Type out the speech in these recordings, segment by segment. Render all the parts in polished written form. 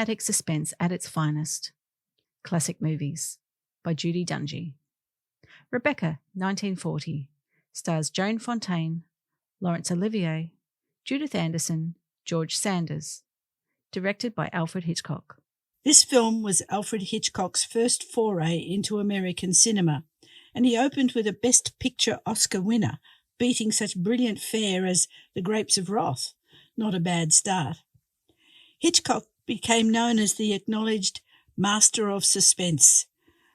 Dramatic suspense at its finest. Classic movies by Judy Dungy. Rebecca, 1940, stars Joan Fontaine, Laurence Olivier, Judith Anderson, George Sanders. Directed by Alfred Hitchcock. This film was Alfred Hitchcock's first foray into American cinema, and he opened with a Best Picture Oscar winner, beating such brilliant fare as The Grapes of Wrath. Not a bad start. Hitchcock became known as the acknowledged master of suspense.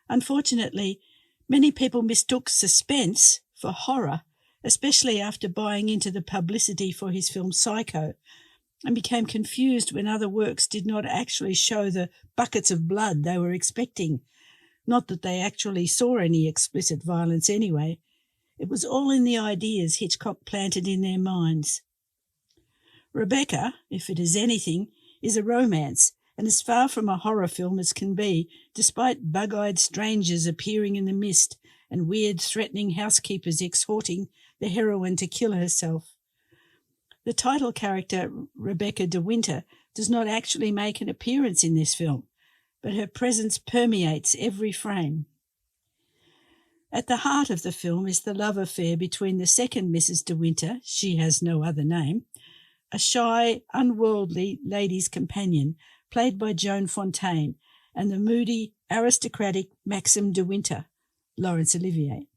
Unfortunately, many people mistook suspense for horror, especially after buying into the publicity for his film Psycho, and became confused when other works did not actually show the buckets of blood they were expecting. Not that they actually saw any explicit violence anyway. It was all in the ideas Hitchcock planted in their minds. Rebecca, if it is anything, is a romance, and as far from a horror film as can be, despite bug-eyed strangers appearing in the mist and weird, threatening housekeepers exhorting the heroine to kill herself. The title character, Rebecca de Winter, does not actually make an appearance in this film, but her presence permeates every frame. At the heart of the film is the love affair between the second Mrs. de Winter, she has no other name, a shy, unworldly lady's companion, played by Joan Fontaine, and the moody, aristocratic Maxim de Winter, Laurence Olivier.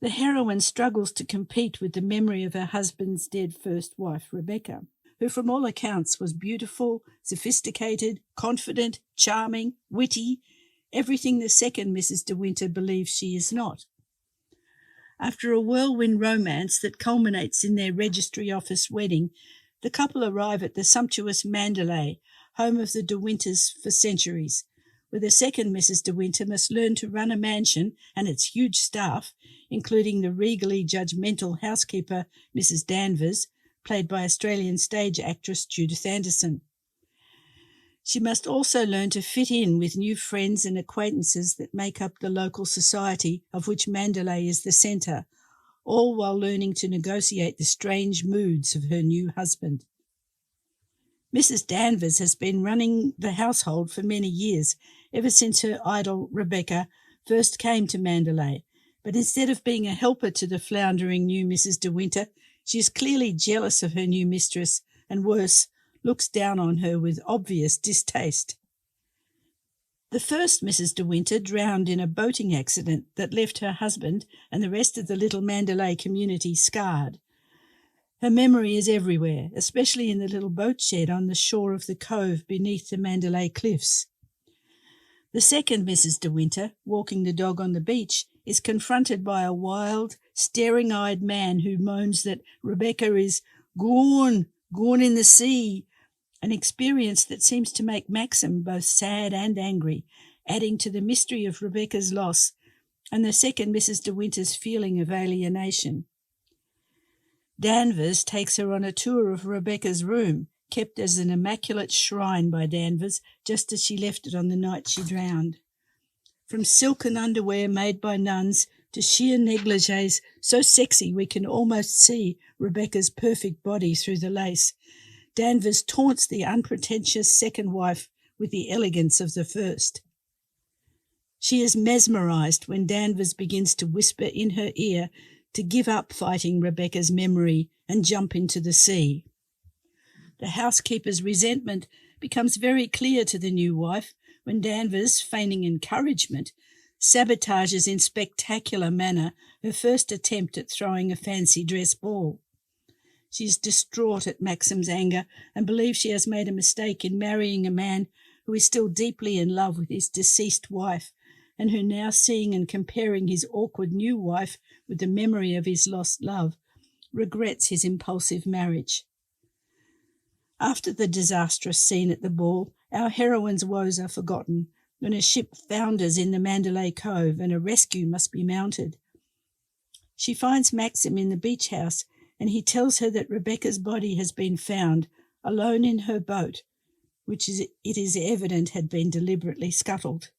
The heroine struggles to compete with the memory of her husband's dead first wife, Rebecca, who from all accounts was beautiful, sophisticated, confident, charming, witty, everything the second Mrs. de Winter believes she is not. After a whirlwind romance that culminates in their registry office wedding, the couple arrive at the sumptuous Mandalay, home of the de Winters for centuries, where the second Mrs. de Winter must learn to run a mansion and its huge staff, including the regally judgmental housekeeper, Mrs. Danvers, played by Australian stage actress Judith Anderson. She must also learn to fit in with new friends and acquaintances that make up the local society of which Mandalay is the centre, all while learning to negotiate the strange moods of her new husband. Mrs. Danvers has been running the household for many years, ever since her idol Rebecca first came to Mandalay, but instead of being a helper to the floundering new Mrs. de Winter, she is clearly jealous of her new mistress and, worse, looks down on her with obvious distaste. The first Mrs. de Winter drowned in a boating accident that left her husband and the rest of the little Mandalay community scarred. Her memory is everywhere, especially in the little boat shed on the shore of the cove beneath the Mandalay cliffs. The second Mrs. de Winter, walking the dog on the beach, is confronted by a wild, staring-eyed man who moans that Rebecca is gone in the sea, an experience that seems to make Maxim both sad and angry, adding to the mystery of Rebecca's loss and the second Mrs. de Winter's feeling of alienation. Danvers takes her on a tour of Rebecca's room, kept as an immaculate shrine by Danvers, just as she left it on the night she drowned. From silken underwear made by nuns to sheer negligées so sexy we can almost see Rebecca's perfect body through the lace, Danvers taunts the unpretentious second wife with the elegance of the first. She is mesmerised when Danvers begins to whisper in her ear to give up fighting Rebecca's memory and jump into the sea. The housekeeper's resentment becomes very clear to the new wife when Danvers, feigning encouragement, sabotages in spectacular manner her first attempt at throwing a fancy dress ball. She is distraught at Maxim's anger and believes she has made a mistake in marrying a man who is still deeply in love with his deceased wife, and who, now seeing and comparing his awkward new wife with the memory of his lost love, regrets his impulsive marriage. After the disastrous scene at the ball, our heroine's woes are forgotten when a ship founders in the Mandalay Cove and a rescue must be mounted. She finds Maxim in the beach house, and he tells her that Rebecca's body has been found alone in her boat, which it is evident had been deliberately scuttled.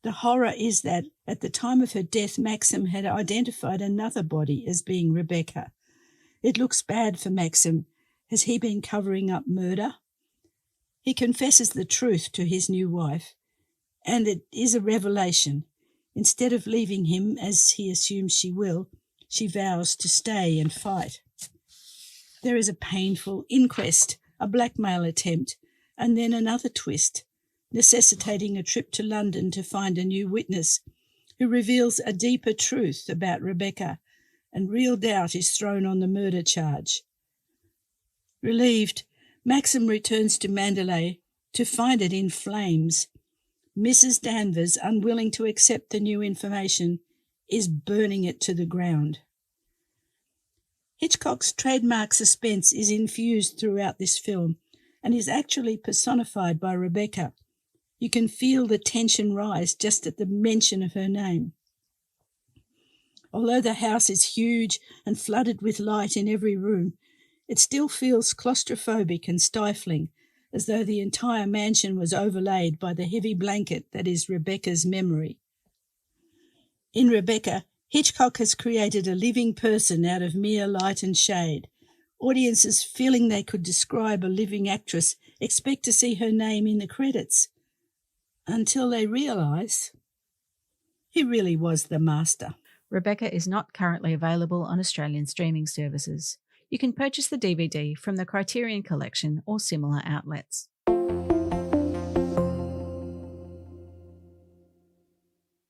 The horror is that at the time of her death, Maxim had identified another body as being Rebecca. It looks bad for Maxim. Has he been covering up murder? He confesses the truth to his new wife, and it is a revelation. Instead of leaving him, as he assumes she will, she vows to stay and fight. There is a painful inquest, a blackmail attempt, and then another twist, necessitating a trip to London to find a new witness who reveals a deeper truth about Rebecca, and real doubt is thrown on the murder charge. Relieved, Maxim returns to Mandalay to find it in flames. Mrs. Danvers, unwilling to accept the new information, is burning it to the ground. Hitchcock's trademark suspense is infused throughout this film and is actually personified by Rebecca. You can feel the tension rise just at the mention of her name. Although the house is huge and flooded with light in every room, it still feels claustrophobic and stifling, as though the entire mansion was overlaid by the heavy blanket that is Rebecca's memory. In Rebecca, Hitchcock has created a living person out of mere light and shade. Audiences, feeling they could describe a living actress, expect to see her name in the credits, until they realise he really was the master. Rebecca is not currently available on Australian streaming services. You can purchase the DVD from the Criterion Collection or similar outlets.